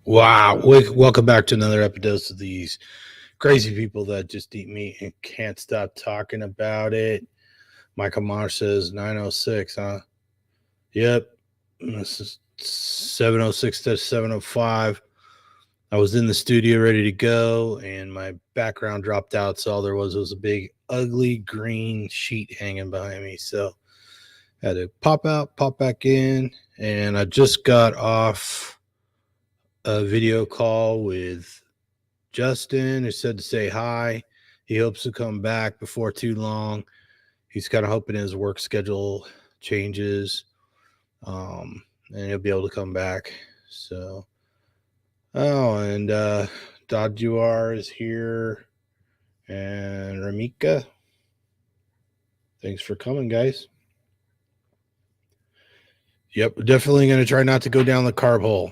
Wow. Welcome back to another episode of these crazy people that just eat meat and can't stop talking about it. Michael Marsh says 906, huh? Yep. This is 706 to 705. I was in the studio ready to go and my background dropped out. So all there was a big, ugly green sheet hanging behind me. So I had to pop out, pop back in. And I just got off a video call with Justin, who said to say hi. He hopes to come back before too long. He's kind of hoping his work schedule changes, and he'll be able to come back. So, and Dadjuar is here, and Ramika. Thanks for coming, guys. Yep, definitely going to try not to go down the carb hole.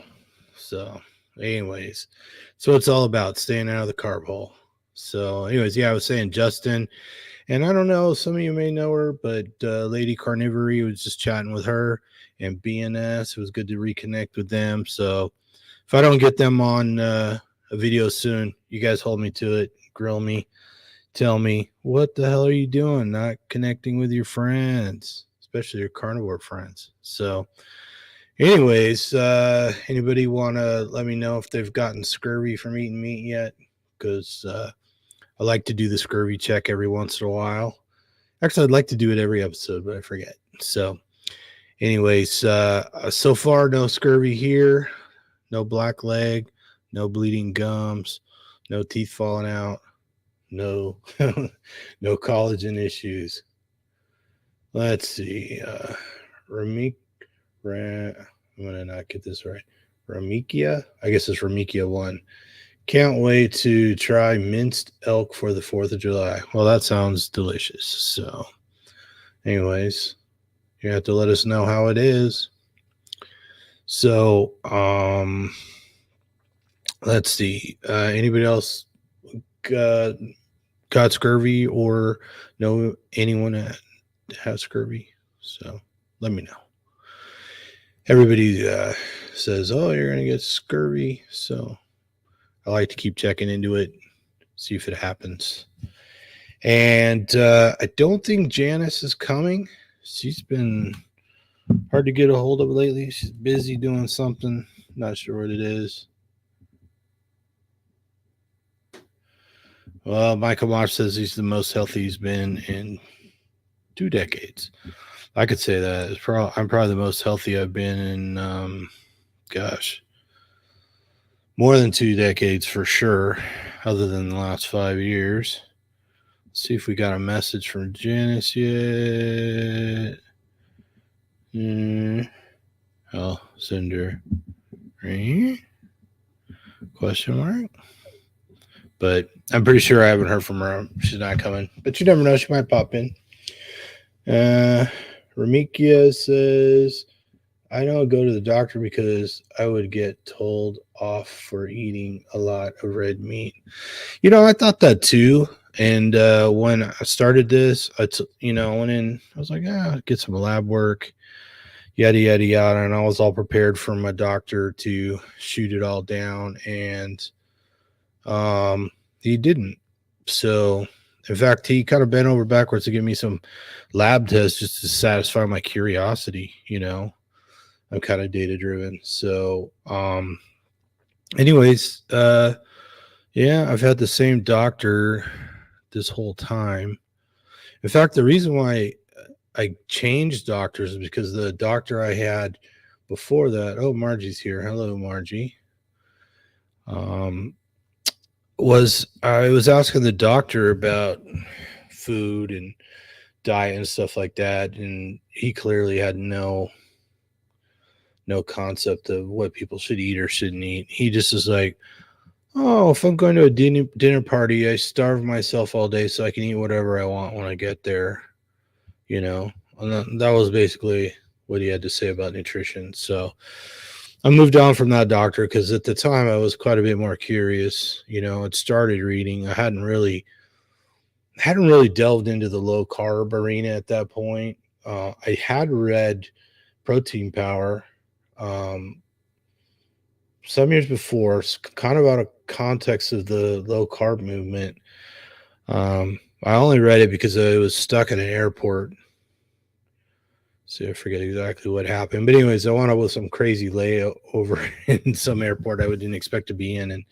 So, anyways, so it's all about staying out of the carb hole. So, anyways, yeah, I was saying Justin. And I don't know, some of you may know her, but Lady Carnivory was just chatting with her and BNS. It was good to reconnect with them. So if I don't get them on a video soon, you guys hold me to it, grill me, tell me, what the hell are you doing? Not connecting with your friends, especially your carnivore friends. So, anyways, anybody want to let me know if they've gotten scurvy from eating meat yet? Because I like to do the scurvy check every once in a while. Actually, I'd like to do it every episode, but I forget. So, anyways, so far, no scurvy here, no black leg, no bleeding gums, no teeth falling out, no no collagen issues. Let's see. Ramik, I'm gonna not get this right. Ramikia, I guess it's Ramikia 1. Can't wait to try minced elk for the 4th of July. Well, that sounds delicious. So, anyways, you have to let us know how it is. So, let's see. Anybody else got, got scurvy or know anyone that has scurvy? So, let me know. Everybody says, "Oh, you're gonna get scurvy," so I like to keep checking into it, see if it happens. And I don't think Janice is coming. She's been hard to get a hold of lately. She's busy doing something. Not sure what it is. Well, Michael Marsh says he's the most healthy he's been in 2 decades. I could say that. I'm probably the most healthy I've been in, gosh, more than 2 decades for sure, other than the last 5 years. Let's see if we got a message from Janice yet. I'll send her. Question mark? But I'm pretty sure I haven't heard from her. She's not coming. But you never know. She might pop in. Ramikia says, I don't go to the doctor because I would get told off for eating a lot of red meat. I thought that too. And when I started this, I went in, I was like, get some lab work, yada, yada, yada. And I was all prepared for my doctor to shoot it all down. And he didn't. So, in fact, he kind of bent over backwards to give me some lab tests just to satisfy my curiosity. I'm kind of data driven. So, anyways, yeah, I've had the same doctor this whole time. In fact, the reason why I changed doctors is because the doctor I had before that, oh, Margie's here. Hello, Margie. I was asking the doctor about food and diet and stuff like that, and he clearly had no concept of what people should eat or shouldn't eat. He just is like, oh, if I'm going to a dinner party, I starve myself all day so I can eat whatever I want when I get there. And that was basically what he had to say about nutrition. So I moved on from that doctor because at the time I was quite a bit more curious. It started reading. I hadn't really delved into the low carb arena at that point. I had read Protein Power, um, some years before, kind of out of context of the low carb movement. I only read it because I was stuck in an airport. See, I forget exactly what happened, but anyways, I wound up with some crazy layover in some airport I didn't expect to be in, and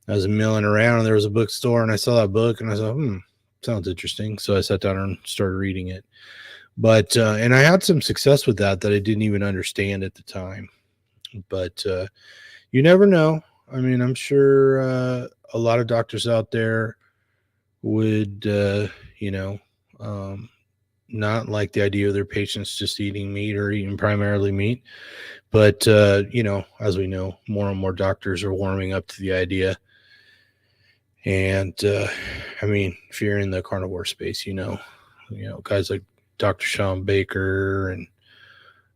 I was milling around, and there was a bookstore, and I saw that book, and I thought, sounds interesting. So I sat down and started reading it. But and I had some success with that I didn't even understand at the time. But you never know. I mean, I'm sure a lot of doctors out there would, you know, um, not like the idea of their patients just eating meat or eating primarily meat. But, as we know, more and more doctors are warming up to the idea. And I mean, if you're in the carnivore space, guys like Dr. Sean Baker and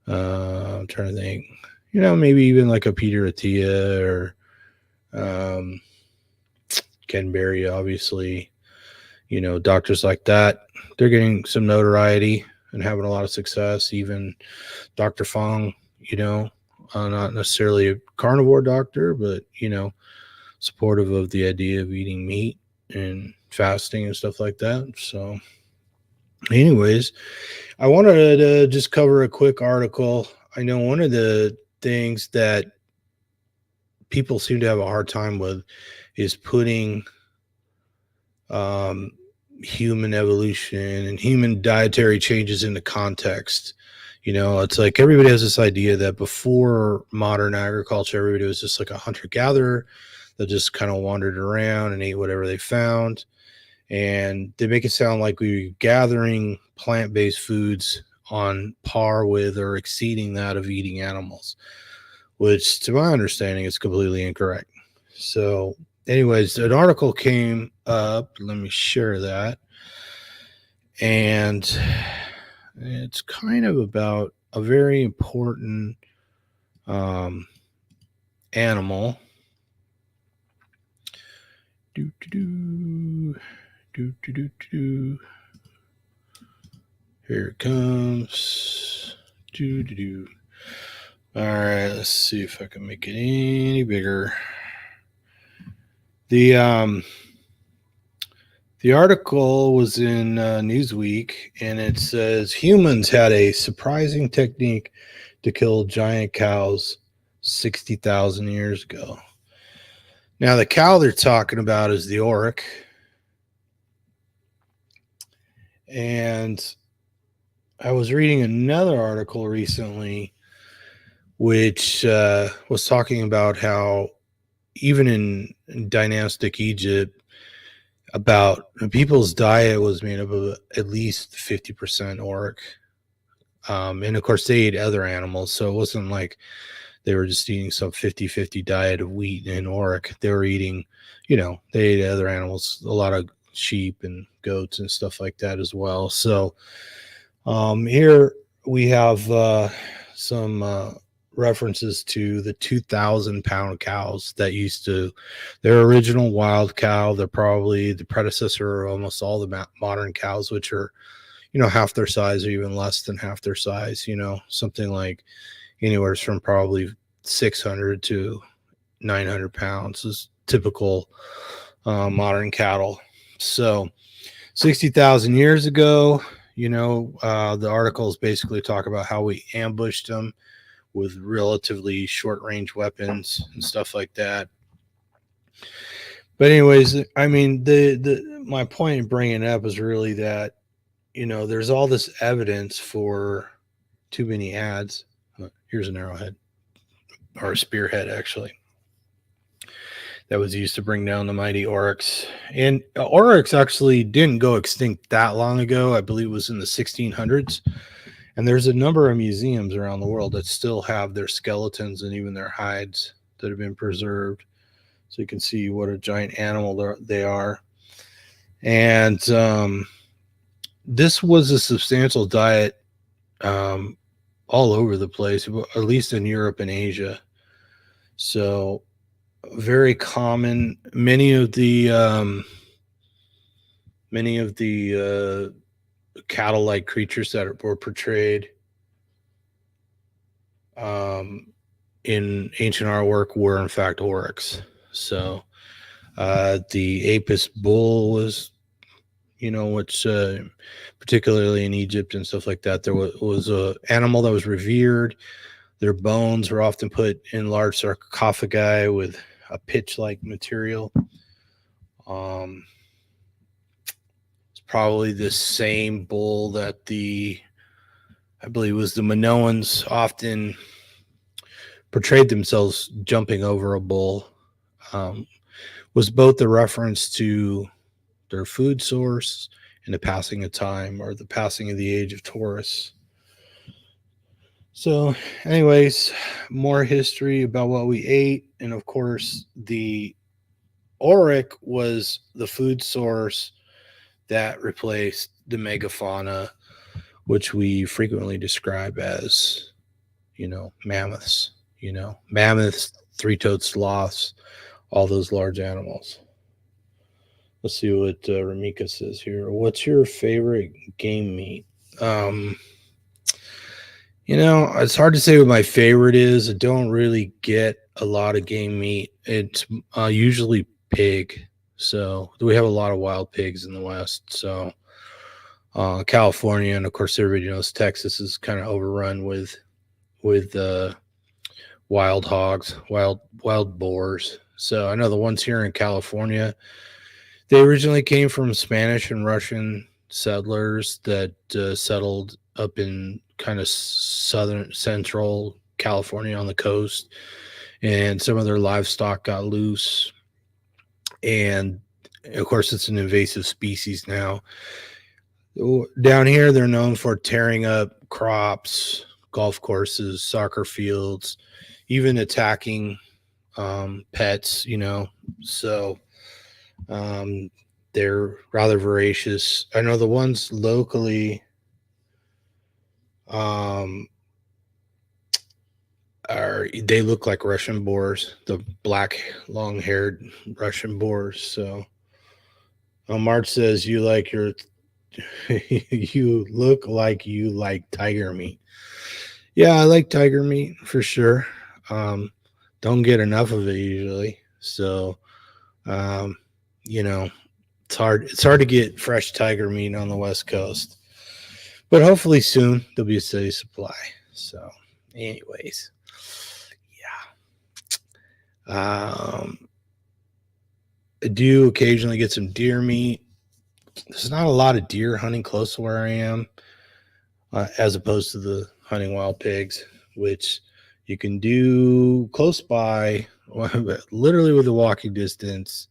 I'm trying to think, maybe even like a Peter Attia or um, Ken Berry, obviously, doctors like that, they're getting some notoriety and having a lot of success. Even Dr. Fong, not necessarily a carnivore doctor, but, supportive of the idea of eating meat and fasting and stuff like that. So, anyways, I wanted to just cover a quick article. I know one of the things that people seem to have a hard time with is putting um, human evolution and human dietary changes into context. It's like everybody has this idea that before modern agriculture, everybody was just like a hunter gatherer that just kind of wandered around and ate whatever they found. And they make it sound like we were gathering plant-based foods on par with or exceeding that of eating animals, which to my understanding is completely incorrect. So anyways, an article came up. Let me share that. And it's kind of about a very important animal. Here it comes. All right, let's see if I can make it any bigger. The article was in Newsweek, and it says humans had a surprising technique to kill giant cows 60,000 years ago. Now, the cow they're talking about is the auroch. And I was reading another article recently which was talking about how even in dynastic Egypt, about people's diet was made up of at least 50% auroch. And of course, they ate other animals. So it wasn't like they were just eating some 50-50 diet of wheat and auroch. They were eating, they ate other animals, a lot of sheep and goats and stuff like that as well. So here we have some references to the 2,000-pound cows that used to, their original wild cow. They're probably the predecessor of almost all the modern cows, which are, half their size or even less than half their size, something like anywhere from probably 600 to 900 pounds is typical modern cattle. So 60,000 years ago, the articles basically talk about how we ambushed them with relatively short range weapons and stuff like that. But anyways, I mean, the my point in bringing it up is really that, there's all this evidence for too many ads. Here's an arrowhead or a spearhead, actually, that was used to bring down the mighty aurochs. And aurochs actually didn't go extinct that long ago. I believe it was in the 1600s. And there's a number of museums around the world that still have their skeletons and even their hides that have been preserved. So you can see what a giant animal they are. And this was a substantial diet all over the place, at least in Europe and Asia. So very common. Many of the cattle-like creatures that were portrayed in ancient artwork were in fact oryx. So the Apis bull was, which particularly in Egypt and stuff like that, there was a animal that was revered. Their bones were often put in large sarcophagi with a pitch-like material. It's probably the same bull that I believe, was the Minoans often portrayed themselves jumping over a bull. Was both a reference to their food source and the passing of time, or the passing of the age of Taurus. So, anyways, more history about what we ate. And of course, the auric was the food source that replaced the megafauna, which we frequently describe as, mammoths, mammoths, three-toed sloths, all those large animals. Let's see what Ramika says here. What's your favorite game meat? It's hard to say what my favorite is. I don't really get a lot of game meat. It's usually pig. So we have a lot of wild pigs in the West. So California, and of course everybody knows Texas is kind of overrun with wild hogs, wild boars. So I know the ones here in California, they originally came from Spanish and Russian settlers that settled up in kind of central California on the coast, and some of their livestock got loose. And of course, it's an invasive species now. Down here, they're known for tearing up crops, golf courses, soccer fields, even attacking pets, So they're rather voracious. I know the ones locally they look like Russian boars, the black long-haired Russian boars. So March says you like your you look like you like tiger meat. Yeah, I like tiger meat for sure. Don't get enough of it usually. So it's hard to get fresh tiger meat on the West Coast. But hopefully soon there'll be a steady supply. So, anyways, yeah. I do occasionally get some deer meat. There's not a lot of deer hunting close to where I am, as opposed to the hunting wild pigs, which you can do close by, literally with a walking distance.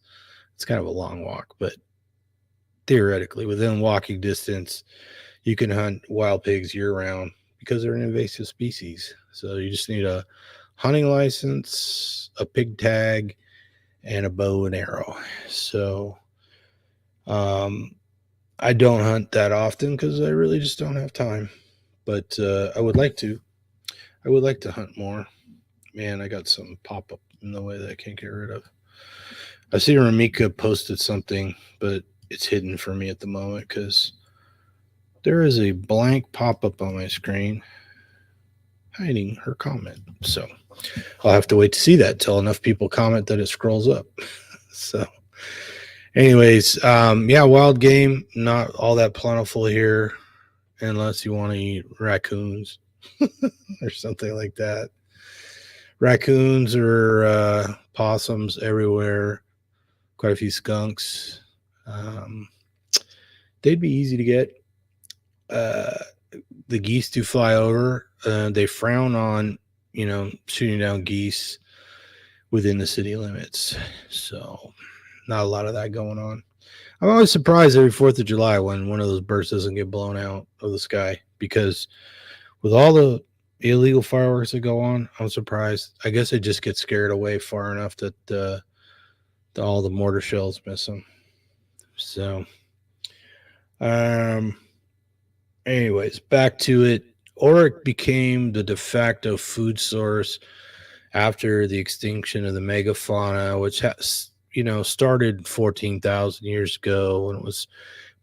It's kind of a long walk, but theoretically within walking distance, you can hunt wild pigs year round because they're an invasive species. So you just need a hunting license, a pig tag, and a bow and arrow. So I don't hunt that often because I really just don't have time. But I would like to. I would like to hunt more. Man, I got some pop up in the way that I can't get rid of. I see Ramika posted something, but it's hidden for me at the moment because there is a blank pop-up on my screen hiding her comment. So I'll have to wait to see that till enough people comment that it scrolls up. So anyways, wild game, not all that plentiful here unless you want to eat raccoons or something like that. Raccoons or possums everywhere, quite a few skunks. They'd be easy to get. The geese do fly over. They frown on, shooting down geese within the city limits. So not a lot of that going on. I'm always surprised every 4th of July when one of those birds doesn't get blown out of the sky, because with all the illegal fireworks that go on, I'm surprised. I guess they just get scared away far enough that all the mortar shells miss them. So, anyways, back to it. Auric became the de facto food source after the extinction of the megafauna, which has, started 14,000 years ago, and it was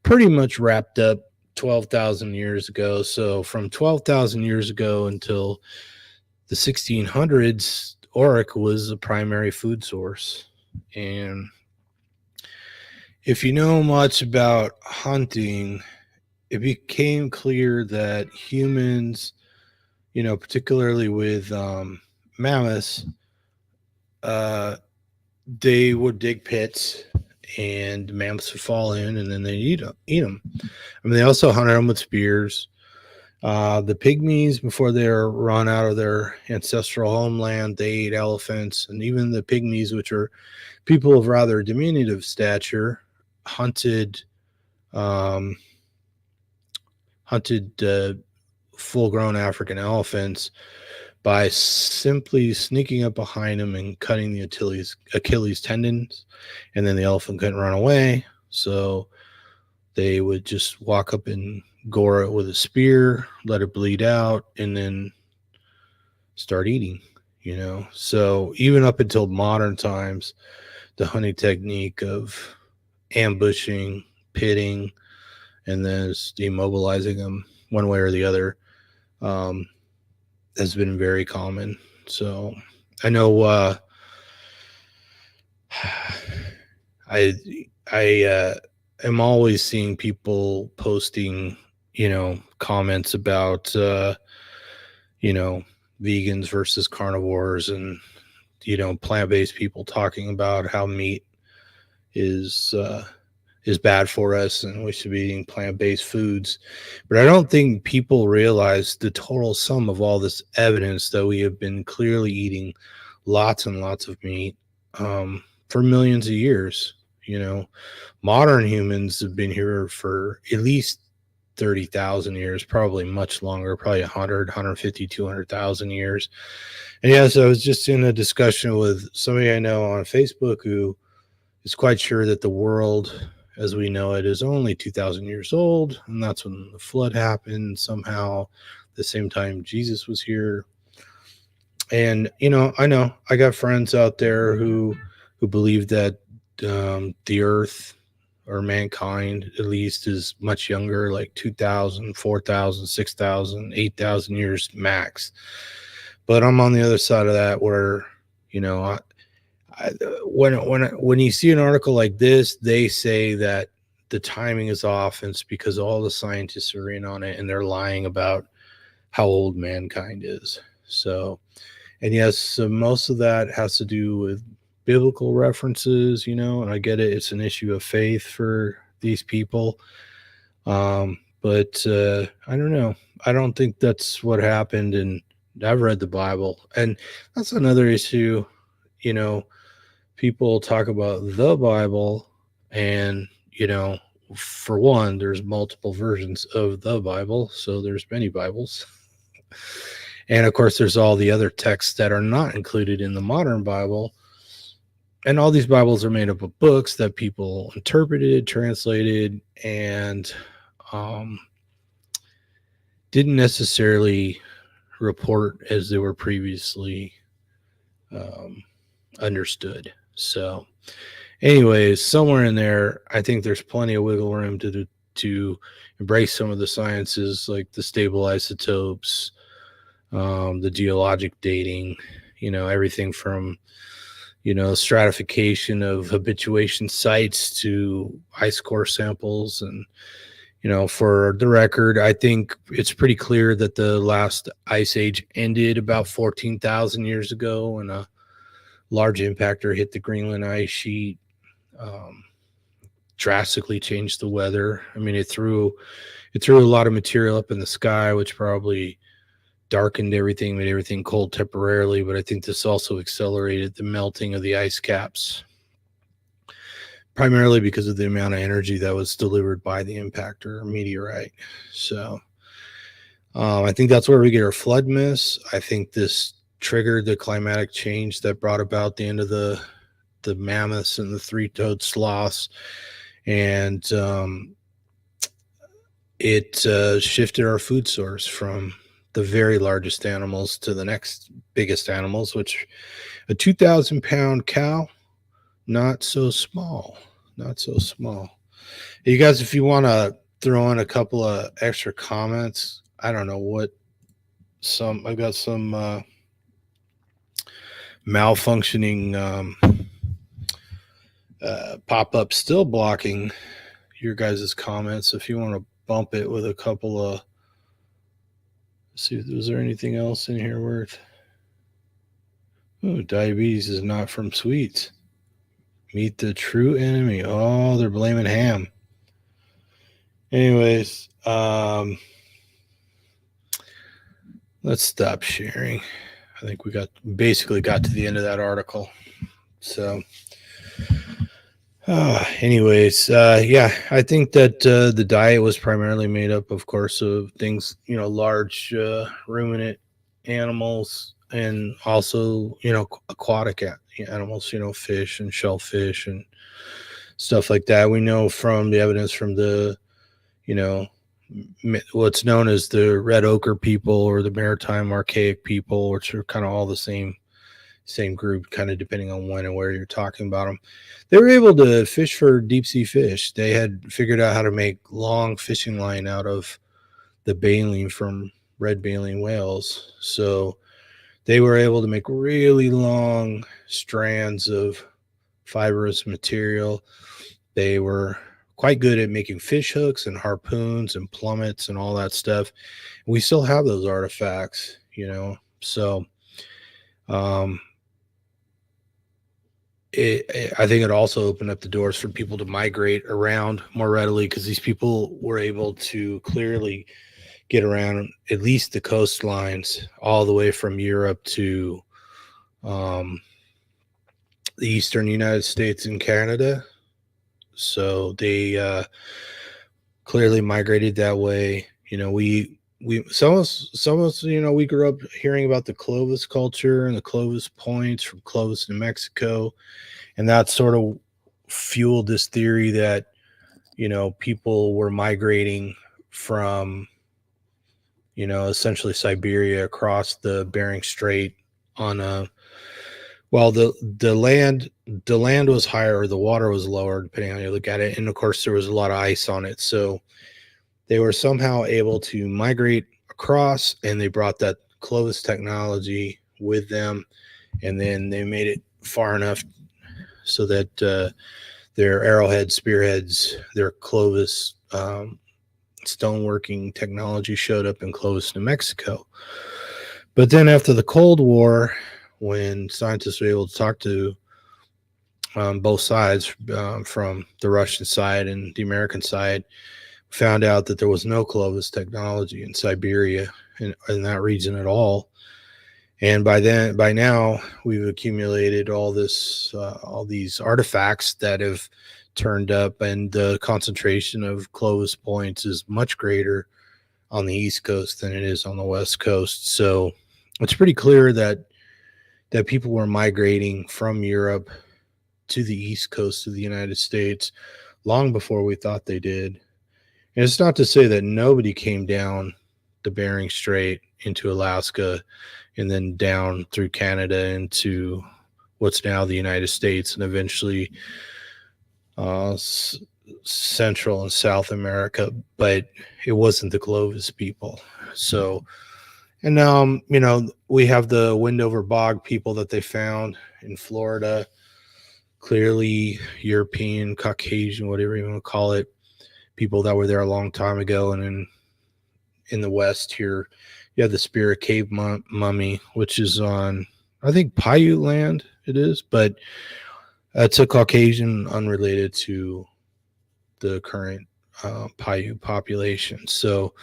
pretty much wrapped up 12,000 years ago. So from 12,000 years ago until the 1600s, auric was a primary food source. And if you know much about hunting, it became clear that humans, particularly with mammoths, uh, they would dig pits and mammoths would fall in and then they eat them. I mean, they also hunted them with spears. The pygmies, before they were run out of their ancestral homeland, they ate elephants. And even the pygmies, which are people of rather diminutive stature, hunted um, full-grown African elephants by simply sneaking up behind them and cutting the Achilles tendons, and then the elephant couldn't run away. So they would just walk up and gore it with a spear, let it bleed out, and then start eating. So even up until modern times, the hunting technique of ambushing, pitting, and then demobilizing them one way or the other has been very common. So I know I am always seeing people posting, comments about vegans versus carnivores, and plant-based people talking about how meat is bad for us and we should be eating plant-based foods. But I don't think people realize the total sum of all this evidence that we have been clearly eating lots and lots of meat for millions of years. Modern humans have been here for at least 30,000 years, probably much longer, probably 100, 150, 200,000 years. And yes, I was just in a discussion with somebody I know on Facebook who is quite sure that the world as we know it is only 2,000 years old, and that's when the flood happened. Somehow, the same time Jesus was here. And I know I got friends out there who believe that the Earth or mankind at least is much younger, like 2,000, 4,000, 6,000, 8,000 years max. But I'm on the other side of that where when you see an article like this, they say that the timing is off, and it's because all the scientists are in on it and they're lying about how old mankind is. So, and yes, so most of that has to do with biblical references, and I get it. It's an issue of faith for these people. But I don't know. I don't think that's what happened. And I've read the Bible, and that's another issue. People talk about the Bible, and for one, there's multiple versions of the Bible, so there's many Bibles. And of course, there's all the other texts that are not included in the modern Bible. And all these Bibles are made up of books that people interpreted, translated, and didn't necessarily report as they were previously understood. So, anyways, somewhere in there, I think there's plenty of wiggle room to embrace some of the sciences like the stable isotopes, the geologic dating, everything from stratification of habituation sites to ice core samples. And for the record, I think it's pretty clear that the last ice age ended about 14,000 years ago when a large impactor hit the Greenland ice sheet, drastically changed the weather. I mean, it threw a lot of material up in the sky, which probably darkened everything, made everything cold temporarily. But I think this also accelerated the melting of the ice caps, primarily because of the amount of energy that was delivered by the impactor or meteorite. So I think that's where we get our flood myths. I think this triggered the climatic change that brought about the end of the mammoths and the three-toed sloths, and it shifted our food source from the very largest animals to the next biggest animals, which a 2,000-pound cow, not so small. You guys, if you want to throw in a couple of extra comments, I don't know what I've got some malfunctioning pop-up still blocking your guys' comments. If you want to bump it with a couple of, see, was there anything else in here worth? Oh, diabetes is not from sweets. Meet the true enemy. Oh, they're blaming ham. Anyways, let's stop sharing. I think we basically got to the end of that article. So, anyways, yeah, I think that the diet was primarily made up, of course, of things, large ruminant animals, and also, aquatic animals, fish and shellfish and stuff like that. We know from the evidence from the, what's known as the red ochre people or the maritime archaic people, which are kind of all the same group, kind of depending on when and where you're talking about them. They were able to fish for deep sea fish. They had figured out how to make long fishing line out of the baleen from red baleen whales. So they were able to make really long strands of fibrous material. They were quite good at making fish hooks and harpoons and plummets and all that stuff. We still have those artifacts, so I think it also opened up the doors for people to migrate around more readily, because these people were able to clearly get around at least the coastlines all the way from Europe to the eastern United States and Canada. So they clearly migrated that way. Some of us, we grew up hearing about the Clovis culture and the Clovis points from Clovis, New Mexico, and that sort of fueled this theory that, people were migrating from, essentially Siberia across the Bering Strait on a, well, the land was higher, the water was lower, depending on how you look at it, and of course there was a lot of ice on it, so they were somehow able to migrate across, and they brought that Clovis technology with them, and then they made it far enough so that their arrowhead spearheads, their Clovis stoneworking technology showed up in Clovis, New Mexico. But then after the Cold War, when scientists were able to talk to both sides, from the Russian side and the American side, found out that there was no Clovis technology in Siberia in that region at all. And by now, we've accumulated all these artifacts that have turned up, and the concentration of Clovis points is much greater on the East Coast than it is on the West Coast. So it's pretty clear that people were migrating from Europe to the East Coast of the United States long before we thought they did. And it's not to say that nobody came down the Bering Strait into Alaska and then down through Canada into what's now the United States, and eventually Central and South America, but it wasn't the Clovis people. So, and we have the Windover Bog people that they found in Florida, clearly European, Caucasian, whatever you want to call it, people that were there a long time ago. And in the West here, you have the Spirit Cave mummy, which is on, I think, Paiute land it is, but it's a Caucasian unrelated to the current Paiute population. So,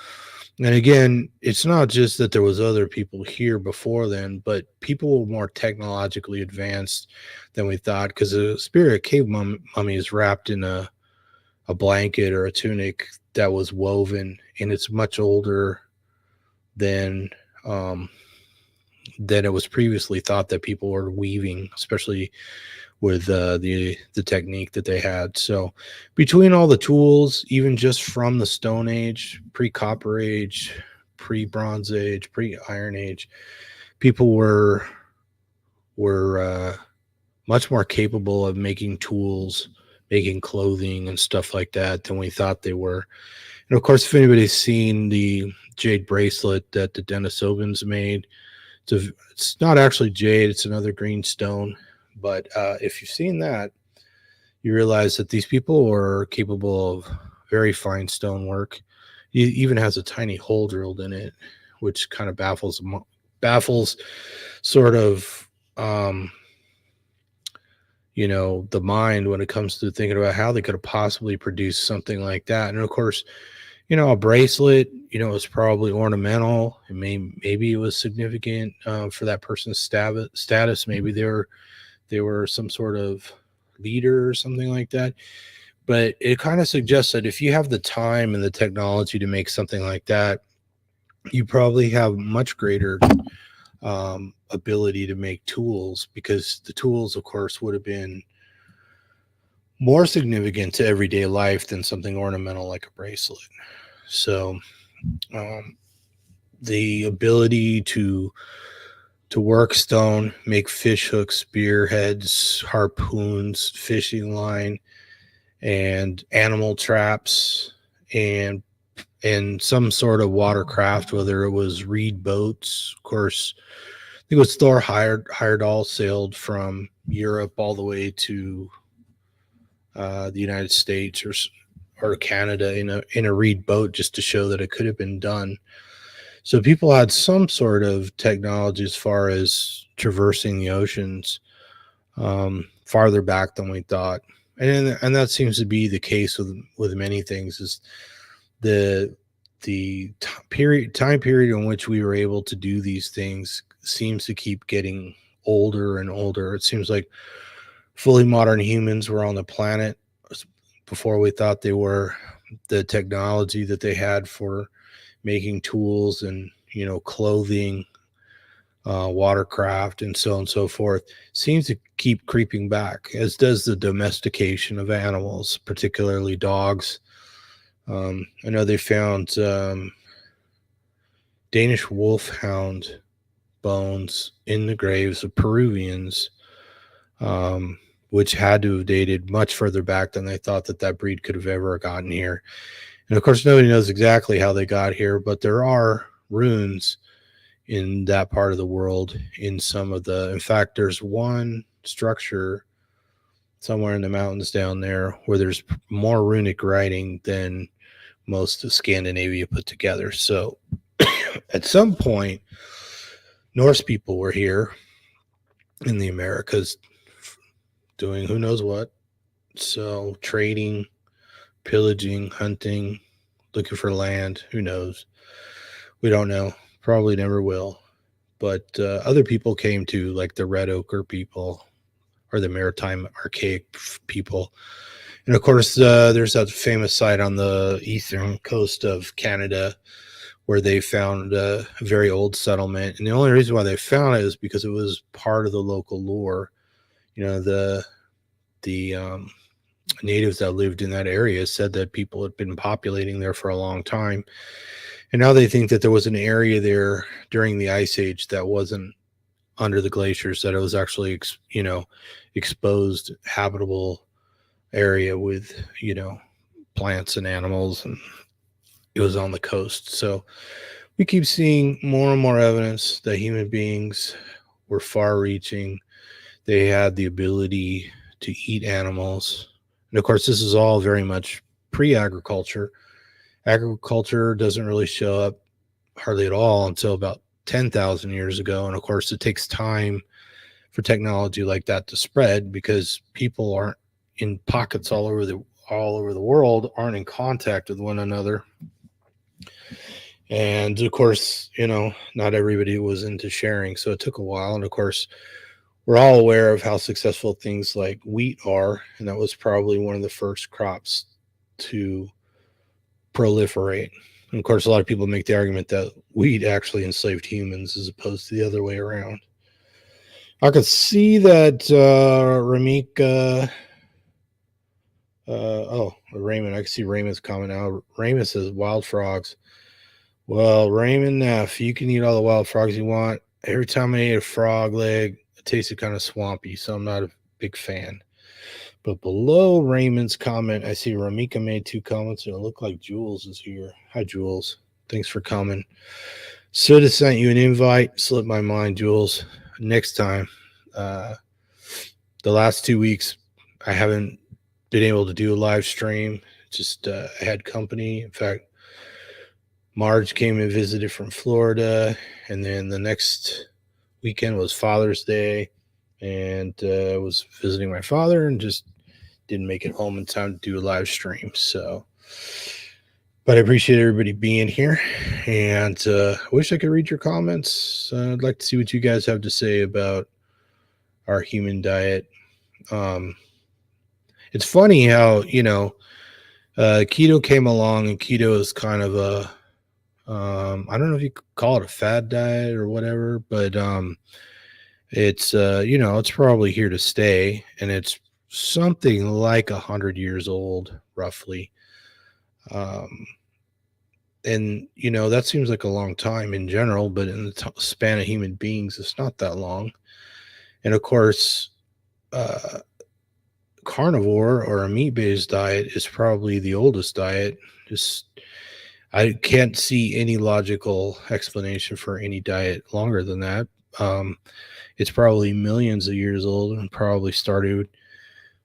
and again, it's not just that there was other people here before then, but people were more technologically advanced than we thought, because the Spirit Cave mummy is wrapped in a blanket or a tunic that was woven, and it's much older than it was previously thought that people were weaving, especially with the technique that they had. So between all the tools, even just from the Stone Age, pre-Copper Age, pre-Bronze Age, pre-Iron Age, people were much more capable of making tools, making clothing and stuff like that than we thought they were. And of course, if anybody's seen the jade bracelet that the Denisovans made, It's not actually jade; it's another green stone. But if you've seen that, you realize that these people were capable of very fine stonework. It even has a tiny hole drilled in it, which kind of baffles sort of um, the mind when it comes to thinking about how they could have possibly produced something like that. And of course, a bracelet, is probably ornamental. And maybe it was significant for that person's status. Maybe they were some sort of leader or something like that. But it kind of suggests that if you have the time and the technology to make something like that, you probably have much greater ability to make tools, because the tools, of course, would have been more significant to everyday life than something ornamental like a bracelet. So, um, the ability to work stone, make fish hooks, spearheads, harpoons, fishing line, and animal traps, and some sort of watercraft, whether it was reed boats. Of course, I think it was Thor Heyerdahl sailed from Europe all the way to the United States or Canada in a reed boat just to show that it could have been done. So people had some sort of technology as far as traversing the oceans farther back than we thought, and that seems to be the case with many things. Is the time period in which we were able to do these things seems to keep getting older and older. It seems like fully modern humans were on the planet before we thought they were. The technology that they had for making tools and clothing, watercraft, and so on and so forth seems to keep creeping back, as does the domestication of animals, particularly dogs. I know they found Danish wolfhound bones in the graves of Peruvians, um, which had to have dated much further back than they thought that breed could have ever gotten here. And of course, nobody knows exactly how they got here, but there are runes in that part of the world. In fact, there's one structure somewhere in the mountains down there where there's more runic writing than most of Scandinavia put together. So at some point, Norse people were here in the Americas doing who knows what. So trading, pillaging, hunting, looking for land. Who knows? We don't know. Probably never will. But other people came too, like the Red Ochre people or the Maritime Archaic people. And of course, there's that famous site on the eastern coast of Canada where they found a very old settlement. And the only reason why they found it is because it was part of the local lore. The natives that lived in that area said that people had been populating there for a long time. And now they think that there was an area there during the Ice Age that wasn't under the glaciers, that it was actually, exposed, habitable area with, plants and animals, and it was on the coast. So we keep seeing more and more evidence that human beings were far reaching. They had the ability to eat animals. And of course, this is all very much pre-agriculture. Agriculture doesn't really show up hardly at all until about 10,000 years ago. And of course, it takes time for technology like that to spread, because people aren't in pockets all over the world, aren't in contact with one another. And of course, not everybody was into sharing. So it took a while. And of course, we're all aware of how successful things like wheat are. And that was probably one of the first crops to proliferate. And of course, a lot of people make the argument that wheat actually enslaved humans as opposed to the other way around. I could see that Ramika. Raymond. I can see Raymond's comment now. Raymond says wild frogs. Well, Raymond, if you can eat all the wild frogs you want, every time I ate a frog leg, it tasted kind of swampy, so I'm not a big fan. But below Raymond's comment, I see Ramika made 2 comments, and it looked like Jules is here. Hi, Jules. Thanks for coming. Should have sent you an invite. Slipped my mind, Jules. Next time. Uh, the last 2 weeks, I haven't been able to do a live stream. Just I had company. In fact, Marge came and visited from Florida, and then the next weekend was Father's Day, and I was visiting my father, and just didn't make it home in time to do a live stream. So, but I appreciate everybody being here, and I wish I could read your comments. I'd like to see what you guys have to say about our human diet. Um, it's funny how keto came along, and keto is kind of a I don't know if you could call it a fad diet or whatever, but it's it's probably here to stay, and it's something like 100 years old, roughly. Um, and that seems like a long time in general, but in the span of human beings, it's not that long. And of course, uh, carnivore or a meat-based diet is probably the oldest diet. Just I can't see any logical explanation for any diet longer than that. Um, it's probably millions of years old and probably started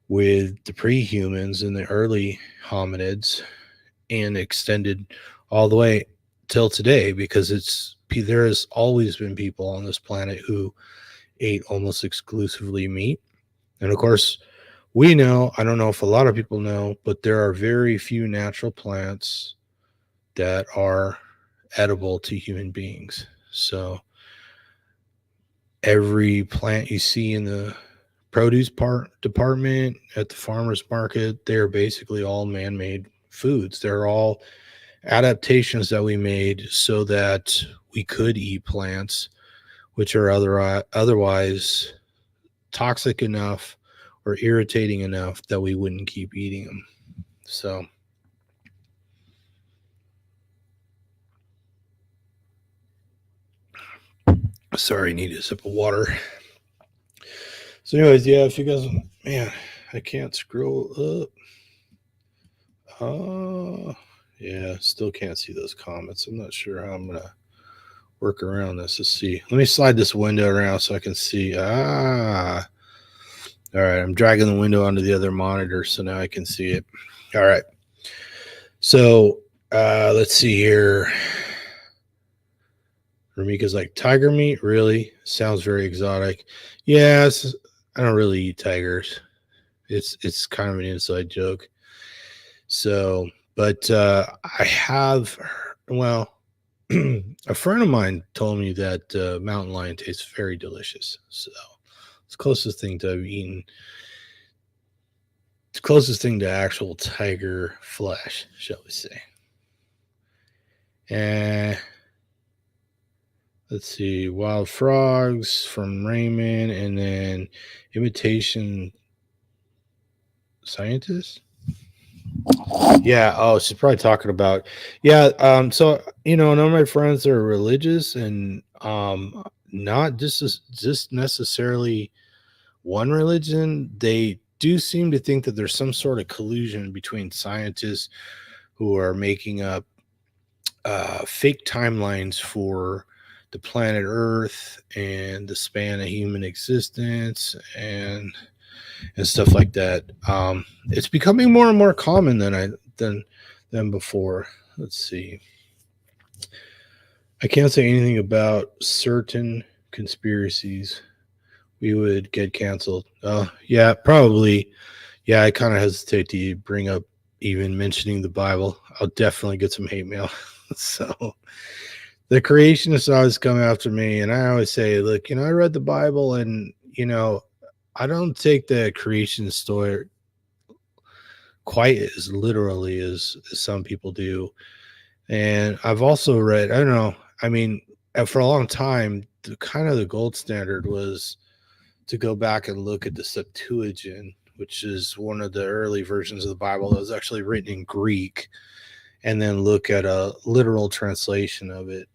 with the pre-humans and the early hominids and extended all the way till today, because there has always been people on this planet who ate almost exclusively meat. And of course, we know, I don't know if a lot of people know, but there are very few natural plants that are edible to human beings. So every plant you see in the produce department at the farmers market, they're basically all man-made foods. They're all adaptations that we made so that we could eat plants which are otherwise toxic enough or irritating enough that we wouldn't keep eating them. So sorry, I need a sip of water. So anyways, yeah, if you guys, man, I can't scroll up. Yeah, still can't see those comments. I'm not sure how I'm gonna work around this. Let's see. Let me slide this window around so I can see. All right, I'm dragging the window onto the other monitor so now I can see it. All right. So let's see here. Ramika's like, tiger meat? Really? Sounds very exotic. Yes, I don't really eat tigers. It's kind of an inside joke. So, but I have, well, a friend of mine told me that mountain lion tastes very delicious. So it's the closest thing to I've eaten. It's the closest thing to actual tiger flesh, shall we say. And let's see, wild frogs from Raymond, and then imitation scientist. Yeah. Oh, she's probably talking about. Yeah. So none of my friends are religious, and not just necessarily one religion. They do seem to think that there's some sort of collusion between scientists who are making up fake timelines for the planet Earth and the span of human existence and stuff like that. It's becoming more and more common than before. Let's see. I can't say anything about certain conspiracies. We would get canceled. Oh, yeah, probably. Yeah, I kind of hesitate to bring up even mentioning the Bible. I'll definitely get some hate mail. So the creationists always come after me, and I always say, look, I read the Bible, and I don't take the creation story quite as literally as some people do. And I've also read, I don't know, I mean, for a long time, the gold standard was to go back and look at the Septuagint, which is one of the early versions of the Bible that was actually written in Greek, and then look at a literal translation of it.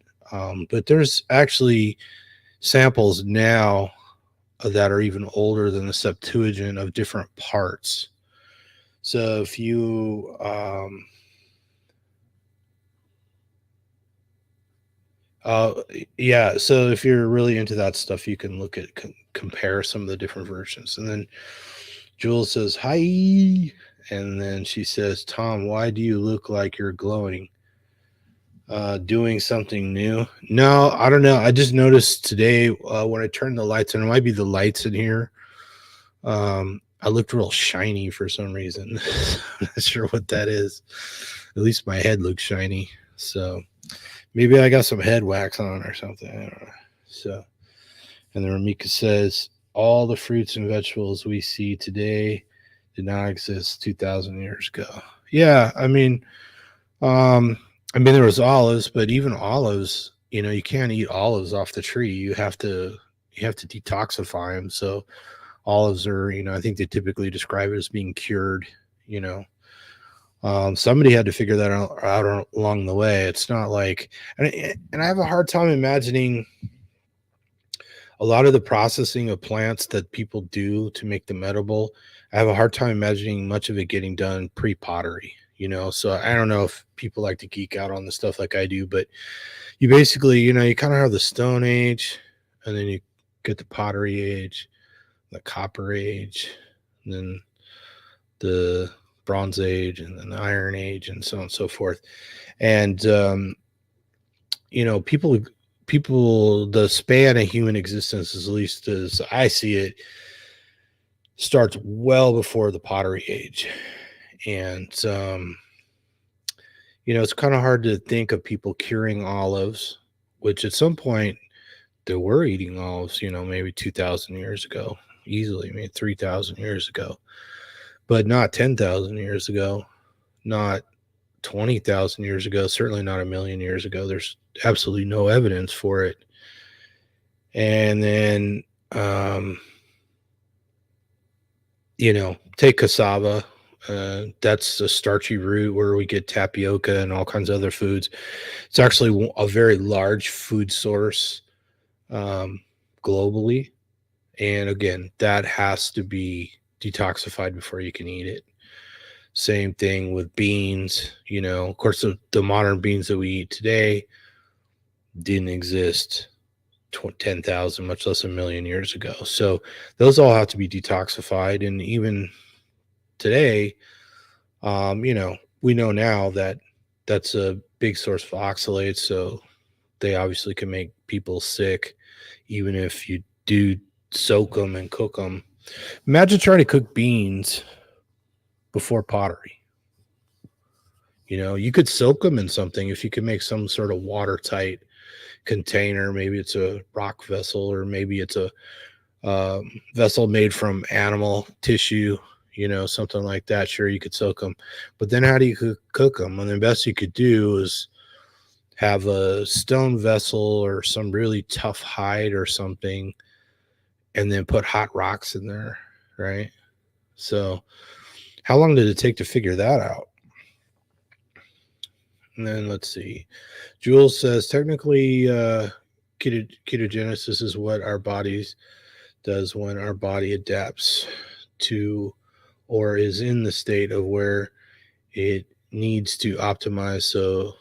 But there's actually samples now that are even older than the Septuagint of different parts. So if you Uh, yeah. So if you're really into that stuff, you can look at compare some of the different versions. And then Jules says, "Hi," and then she says, "Tom, why do you look like you're glowing? Doing something new?" No, I don't know. I just noticed today when I turned the lights on. It might be the lights in here. I looked real shiny for some reason. I'm not sure what that is. At least my head looks shiny. So maybe I got some head wax on or something. I don't know. So, and then Ramika says, all the fruits and vegetables we see today did not exist 2,000 years ago. Yeah, um, there was olives, but even olives, you can't eat olives off the tree. You have to detoxify them. So olives are, I think they typically describe it as being cured. You know, somebody had to figure that out along the way. It's not like, and I have a hard time imagining a lot of the processing of plants that people do to make them edible. I have a hard time imagining much of it getting done pre-pottery. So I don't know if people like to geek out on the stuff like I do, but you basically, you kind of have the Stone Age, and then you get the Pottery Age, the Copper Age, and then the Bronze Age, and then the Iron Age, and so on and so forth. And people, the span of human existence, at least as I see it, starts well before the Pottery Age. And it's kind of hard to think of people curing olives, which at some point they were eating olives, maybe 2,000 years ago, easily, maybe 3,000 years ago, but not 10,000 years ago, not 20,000 years ago, certainly not a million years ago. There's absolutely no evidence for it. And then, take cassava. That's a starchy root where we get tapioca and all kinds of other foods. It's actually a very large food source globally. And again, that has to be detoxified before you can eat it. Same thing with beans. Of course, the modern beans that we eat today didn't exist 10,000, much less a million years ago. So those all have to be detoxified. And even today, we know now that that's a big source of oxalates. So they obviously can make people sick, even if you do soak them and cook them. Imagine trying to cook beans before pottery. You could soak them in something if you could make some sort of watertight container. Maybe it's a rock vessel, or maybe it's a vessel made from animal tissue, something like that. Sure, you could soak them, but then how do you cook them? And the best you could do is have a stone vessel or some really tough hide or something, and then put hot rocks in there, right? So, how long did it take to figure that out? And then let's see. Jules says technically, ketogenesis is what our bodies does when our body adapts to or is in the state of where it needs to optimize. So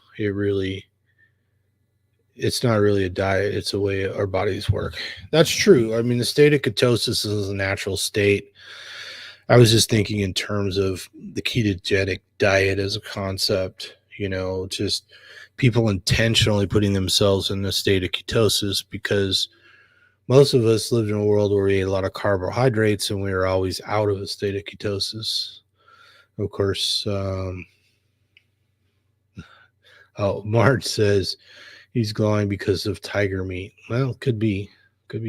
it's not really a diet, it's a way our bodies work. That's true. The state of ketosis is a natural state. I was just thinking in terms of the ketogenic diet as a concept, just people intentionally putting themselves in a state of ketosis, because most of us lived in a world where we ate a lot of carbohydrates and we were always out of a state of ketosis. Of course, Marge says he's glowing because of tiger meat. Well, could be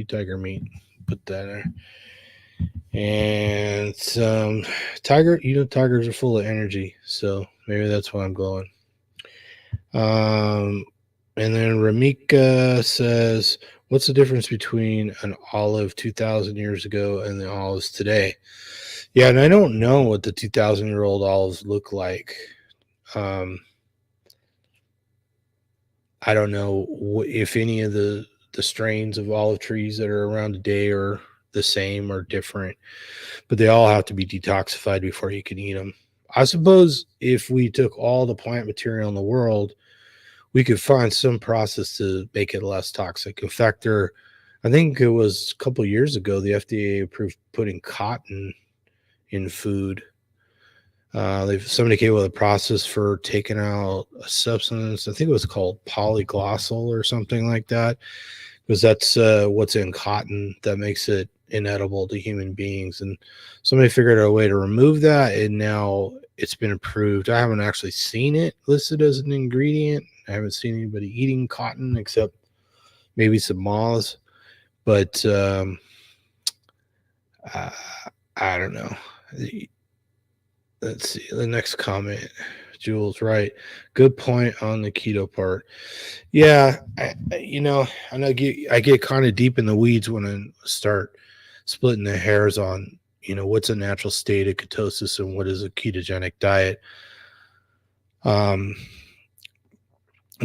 tiger meat. Put that there. And tigers are full of energy, so maybe that's why I'm glowing. And then Ramika says, what's the difference between an olive 2,000 years ago and the olives today? Yeah, and I don't know what the 2,000-year-old olives look like. I don't know if any of the strains of olive trees that are around today are the same or different, but they all have to be detoxified before you can eat them. I suppose if we took all the plant material in the world, we could find some process to make it less toxic. In fact, I think it was a couple years ago, the FDA approved putting cotton in food. Somebody came up with a process for taking out a substance. I think it was called polyglossal or something like that, because that's what's in cotton that makes it inedible to human beings. And somebody figured out a way to remove that, and now it's been approved. I haven't actually seen it listed as an ingredient. I haven't seen anybody eating cotton except maybe some moths, but I, I don't know. Let's see the next comment. Jules, right? Good point on the keto part. Yeah, I know I get kind of deep in the weeds when I start splitting the hairs on what's a natural state of ketosis and what is a ketogenic diet. Um,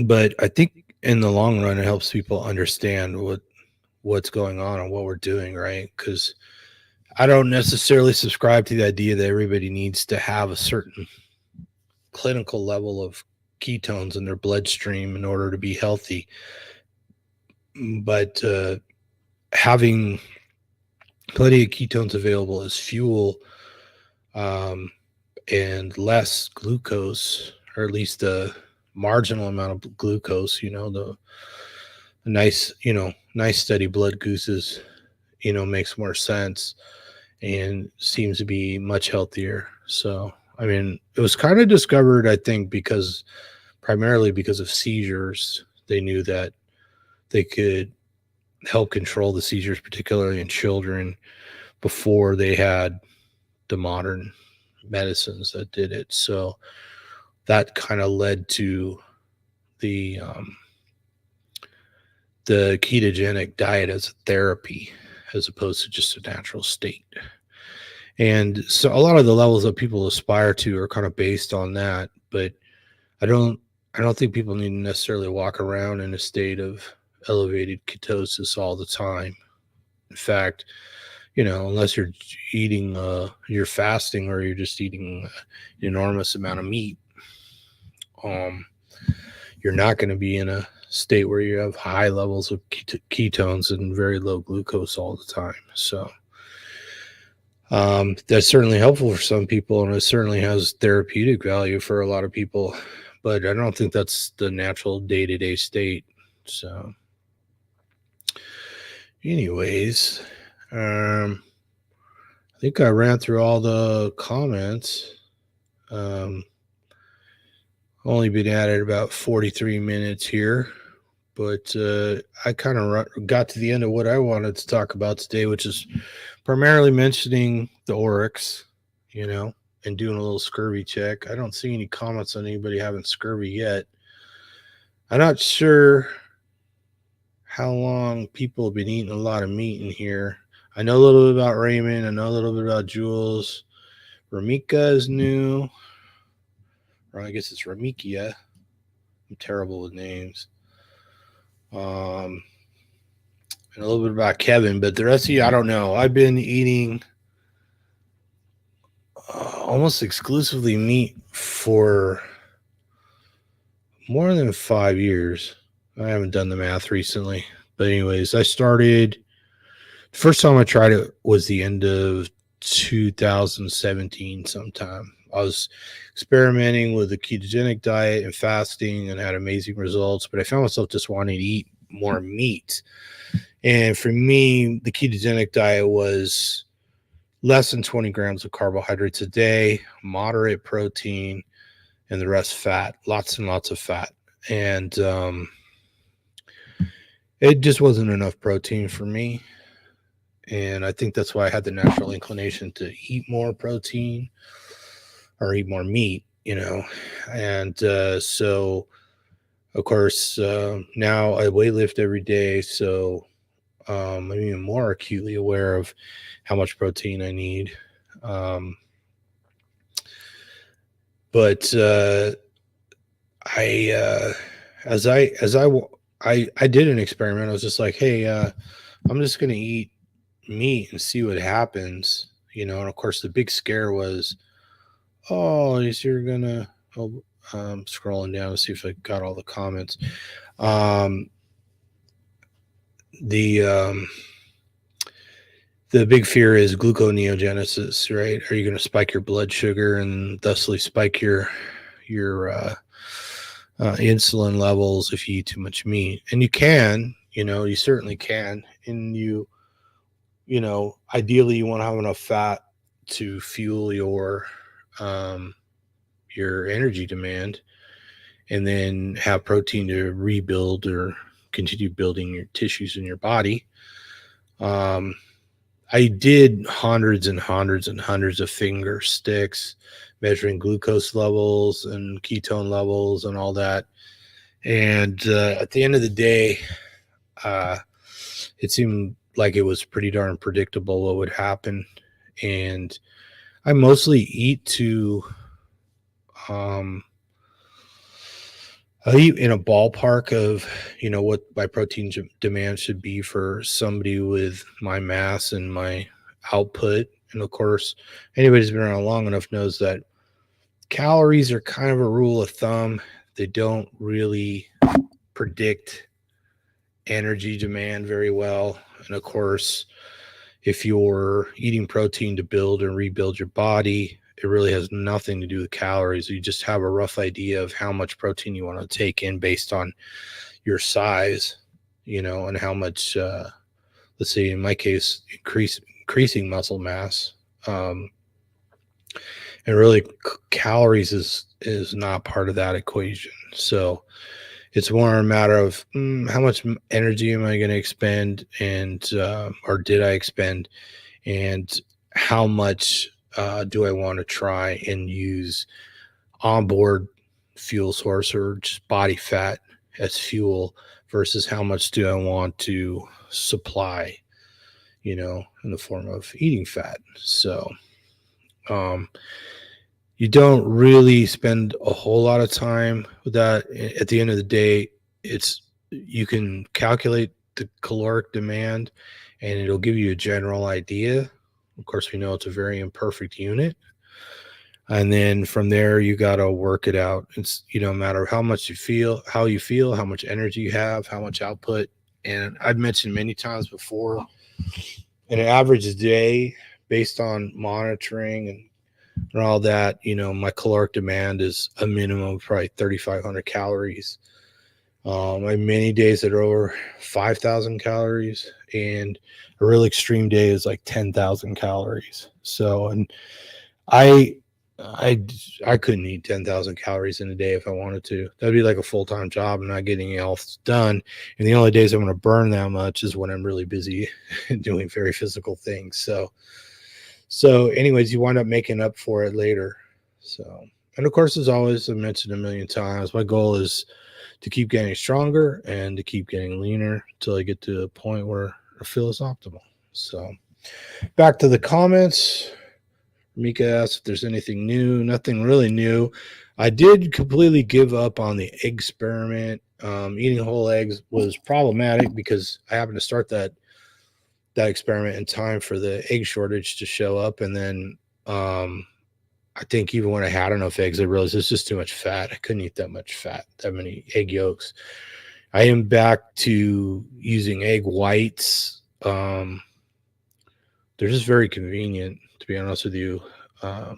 but I think in the long run, it helps people understand what's going on and what we're doing, right? Because I don't necessarily subscribe to the idea that everybody needs to have a certain clinical level of ketones in their bloodstream in order to be healthy. But having plenty of ketones available as fuel, and less glucose, or at least a marginal amount of glucose, the nice steady blood gooses, makes more sense and seems to be much healthier. So, I mean, it was kind of discovered, I think, primarily because of seizures. They knew that they could help control the seizures, particularly in children, before they had the modern medicines that did it. So that kind of led to the the ketogenic diet as a therapy, as opposed to just a natural state. And so a lot of the levels that people aspire to are kind of based on that, but I don't I don't think people need to necessarily walk around in a state of elevated ketosis all the time. In fact, unless you're fasting, or you're just eating an enormous amount of meat, um, you're not going to be in a state where you have high levels of ketones and very low glucose all the time. So that's certainly helpful for some people, and it certainly has therapeutic value for a lot of people, but I don't think that's the natural day-to-day state. So anyways, I think I ran through all the comments. Only been at it about 43 minutes here, but I kind of got to the end of what I wanted to talk about today, which is primarily mentioning the Oryx, and doing a little scurvy check. I don't see any comments on anybody having scurvy yet. I'm not sure how long people have been eating a lot of meat in here. I know a little bit about Raymond. I know a little bit about Jules. Ramika is new. Or I guess it's Ramikia. I'm terrible with names. And a little bit about Kevin, but the rest of you, I don't know. I've been eating almost exclusively meat for more than 5 years. I haven't done the math recently, but anyways, the first time I tried it was the end of 2017 sometime. I was experimenting with the ketogenic diet and fasting and had amazing results, but I found myself just wanting to eat more meat. And for me, the ketogenic diet was less than 20 grams of carbohydrates a day, moderate protein, and the rest fat, lots and lots of fat. And it just wasn't enough protein for me. And I think that's why I had the natural inclination to eat more protein or eat more meat, And so, of course, now I weightlift every day. So I'm even more acutely aware of how much protein I need. But I did an experiment. I was just like, hey, I'm just going to eat meat and see what happens, and of course the big scare was, oh, you're gonna Scrolling down to see if I got all the comments. Um, the the big fear is gluconeogenesis, right? Are you going to spike your blood sugar and thusly spike your insulin levels if you eat too much meat? And you can, you certainly can. And ideally you want to have enough fat to fuel your energy demand, and then have protein to rebuild or continue building your tissues in your body. Um, I did hundreds and hundreds and hundreds of finger sticks measuring glucose levels and ketone levels and all that. And at the end of the day, uh, it seemed like it was pretty darn predictable what would happen. And I mostly eat to um, I eat in a ballpark of what my protein demand should be for somebody with my mass and my output. And of course, anybody who's been around long enough knows that calories are kind of a rule of thumb. They don't really predict energy demand very well. And of course, if you're eating protein to build and rebuild your body, it really has nothing to do with calories. You just have a rough idea of how much protein you want to take in based on your size, and how much, let's say in my case, increasing muscle mass. And really calories is not part of that equation. So it's more a matter of how much energy am I going to expend, and or did I expend, and how much do I want to try and use onboard fuel source or just body fat as fuel, versus how much do I want to supply, in the form of eating fat. So um, you don't really spend a whole lot of time with that. At the end of the day, you can calculate the caloric demand and it'll give you a general idea. Of course, we know it's a very imperfect unit. And then from there, you got to work it out. It's, no matter how much how you feel, how much energy you have, how much output. And I've mentioned many times before, an average day based on monitoring and all that, my caloric demand is a minimum of probably 3,500 calories. My many days that are over 5,000 calories, and a real extreme day is like 10,000 calories. So, and I, I, I couldn't eat 10,000 calories in a day if I wanted to. That'd be like a full-time job and not getting anything else done. And the only days I'm going to burn that much is when I'm really busy doing very physical things. So anyways, you wind up making up for it later. So, and of course, as always, I mentioned a million times, my goal is to keep getting stronger and to keep getting leaner until I get to a point where I feel is optimal. So back to the comments. Mika asked if there's anything new. Nothing really new. I did completely give up on the egg experiment. Eating whole eggs was problematic because I happened to start that experiment in time for the egg shortage to show up. And then I think even when I had enough eggs, I realized it's just too much fat. I couldn't eat that much fat, that many egg yolks. I am back to using egg whites. They're just very convenient, to be honest with you. I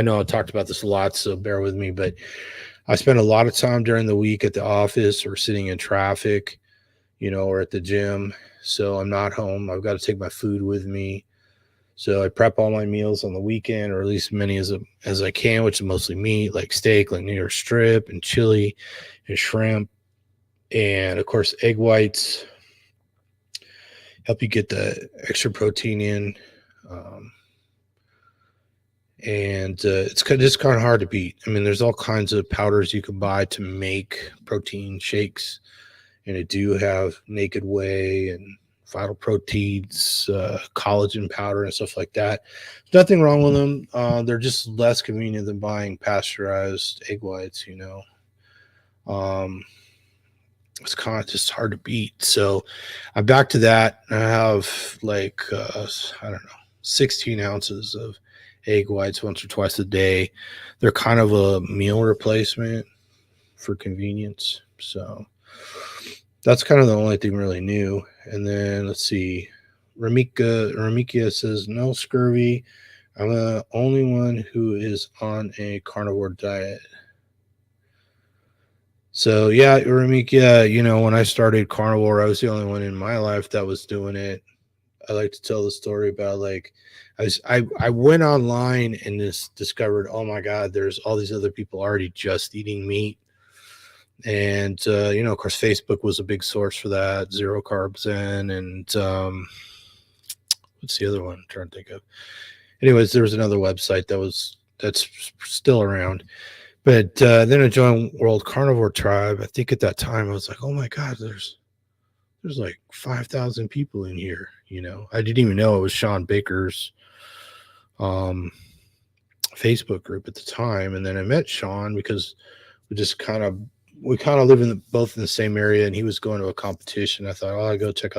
know I've talked about this a lot, so bear with me, but I spend a lot of time during the week at the office or sitting in traffic, or at the gym. So I'm not home. I've got to take my food with me. So I prep all my meals on the weekend, or at least many as I can, which is mostly meat, like steak, like New York strip and chili and shrimp. And of course, egg whites help you get the extra protein in. And it's just kind of hard to beat. I mean, there's all kinds of powders you can buy to make protein shakes, and it do have Naked Whey and Vital Proteins, collagen powder, and stuff like that. There's nothing wrong with them. They're just less convenient than buying pasteurized egg whites. It's kind of just hard to beat. So I'm back to that. I have like I don't know, 16 ounces of egg whites once or twice a day. They're kind of a meal replacement for convenience. So that's kind of the only thing really new. And then let's see. Ramikia says no scurvy. I'm the only one who is on a carnivore diet. So yeah, Ramikia, when I started carnivore, I was the only one in my life that was doing it. I like to tell the story about like I went online and just discovered, oh my God, there's all these other people already just eating meat. And of course, Facebook was a big source for that. Zero Carb Zen, and what's the other one? I'm trying to think of. Anyways, there was another website that's still around. But then I joined World Carnivore Tribe. I think at that time I was like, oh my God, there's like 5,000 people in here. I didn't even know it was Sean Baker's um, Facebook group at the time. And then I met Sean because we kind of live both in the same area, and he was going to a competition. I thought, oh, I'll go check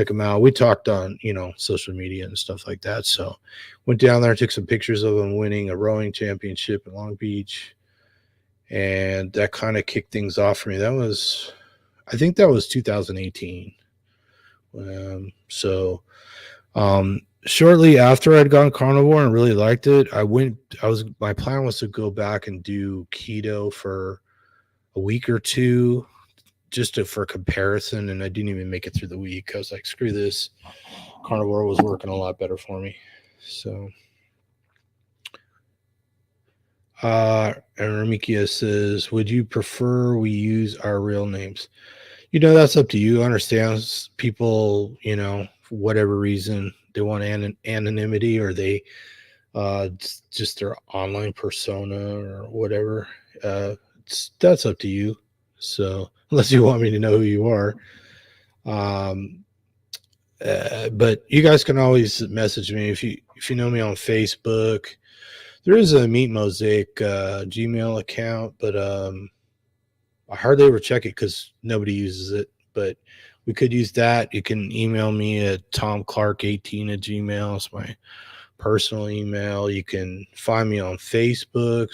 him out. We talked on, social media and stuff like that. So went down there, took some pictures of him winning a rowing championship in Long Beach. And that kind of kicked things off for me. I think that was 2018. Shortly after I'd gone carnivore and really liked it, my plan was to go back and do keto for a week or two just for comparison. And I didn't even make it through the week. I was like, screw this. Carnivore was working a lot better for me. So, and Ramikia says, would you prefer we use our real names? That's up to you. I understand people, for whatever reason, they want anonymity, or they just their online persona or whatever. That's up to you. So unless you want me to know who you are. But you guys can always message me if you know me on Facebook. There is a Meat Mosaic Gmail account, but I hardly ever check it because nobody uses it. But we could use that. You can email me at tomclark18@gmail. It's my personal email. You can find me on Facebook,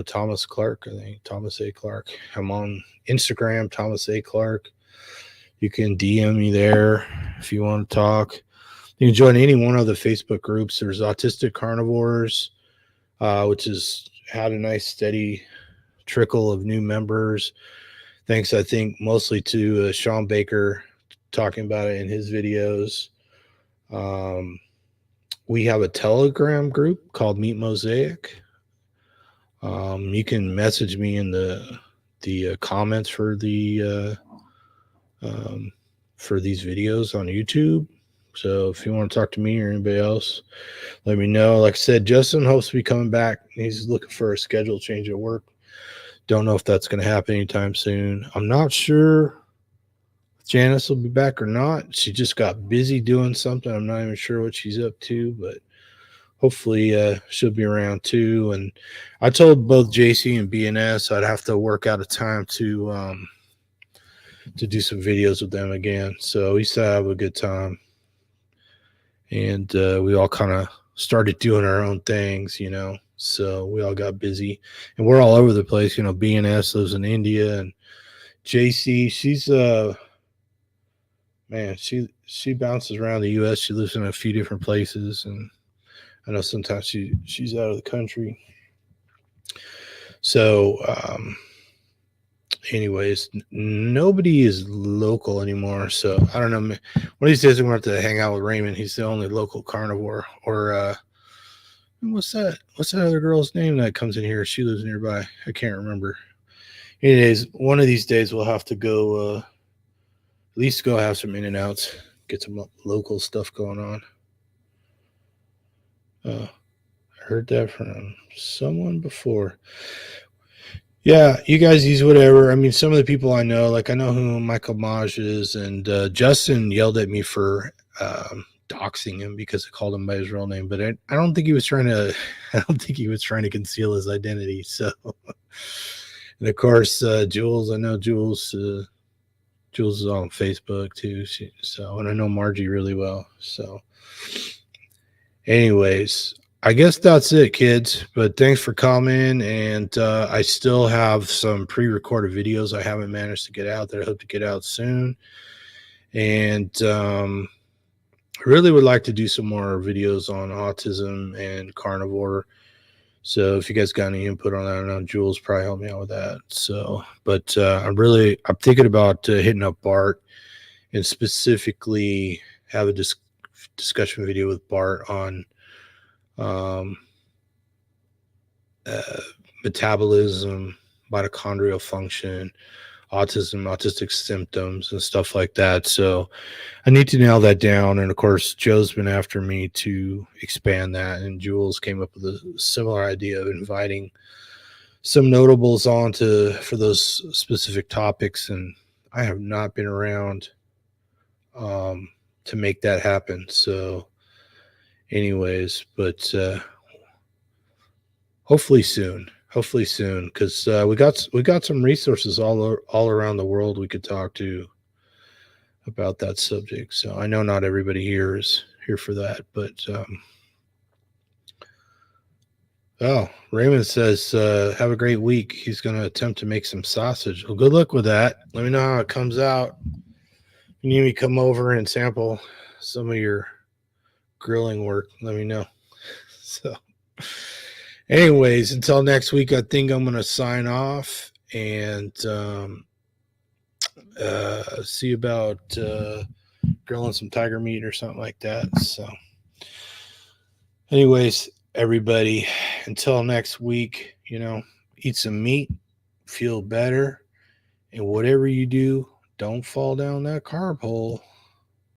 Thomas Clark, I think, Thomas A. Clark. I'm on Instagram, Thomas A. Clark. You can DM me there if you want to talk. You can join any one of the Facebook groups. There's Autistic Carnivores, which has had a nice steady trickle of new members. Thanks, I think, mostly to Sean Baker talking about it in his videos. We have a Telegram group called Meat Mosaic. You can message me in the comments for the for these videos on YouTube. So if you want to talk to me or anybody else, let me know. Like I said, Justin hopes to be coming back. He's looking for a schedule change at work. Don't know if that's going to happen anytime soon. I'm not sure if Janice will be back or not. She just got busy doing something. I'm not even sure what she's up to, but hopefully she'll be around too. And I told both JC and BNS I'd have to work out a time to do some videos with them again. So we used to have a good time. And we all kind of started doing our own things, so we all got busy, and we're all over the place. BNS lives in India, and JC, she's man, she bounces around the US. She lives in a few different places, and I know sometimes she's out of the country. So anyways, nobody is local anymore. So I don't know. One of these days I'm going to have to hang out with Raymond. He's the only local carnivore. Or what's that other girl's name that comes in here? She lives nearby. I can't remember. Anyways, one of these days we'll have to go at least go have some in and outs, get some local stuff going on. I heard that from someone before. Yeah, you guys use whatever. I mean, some of the people I know, like I know who Michael Maj is, and Justin yelled at me for doxing him because I called him by his real name. But I don't think he was trying to. I don't think he was trying to conceal his identity. So, and of course, Jules. I know Jules. Jules is on Facebook too. And I know Margie really well. So, Anyways, I guess that's it, kids. But thanks for coming. And I still have some pre recorded videos I haven't managed to get out that I hope to get out soon. And I really would like to do some more videos on autism and carnivore. So if you guys got any input on that, I know Jules probably helped me out with that. So, but I'm thinking about hitting up Bart and specifically have a discussion video with Bart on um, uh, metabolism, mitochondrial function, autism, autistic symptoms, and stuff like that. So I need to nail that down. And of course, Joe's been after me to expand that, and Jules came up with a similar idea of inviting some notables on for those specific topics. And I have not been around to make that happen. So, anyways, but hopefully soon. Hopefully soon, because we got some resources all around the world we could talk to about that subject. So I know not everybody here is here for that, but oh, Raymond says have a great week. He's going to attempt to make some sausage. Well, good luck with that. Let me know how it comes out. You need me to come over and sample some of your grilling work. Let me know. So, anyways, until next week, I think I'm going to sign off and see about grilling some tiger meat or something like that. So, anyways, everybody, until next week, eat some meat, feel better, and whatever you do, don't fall down that carb hole.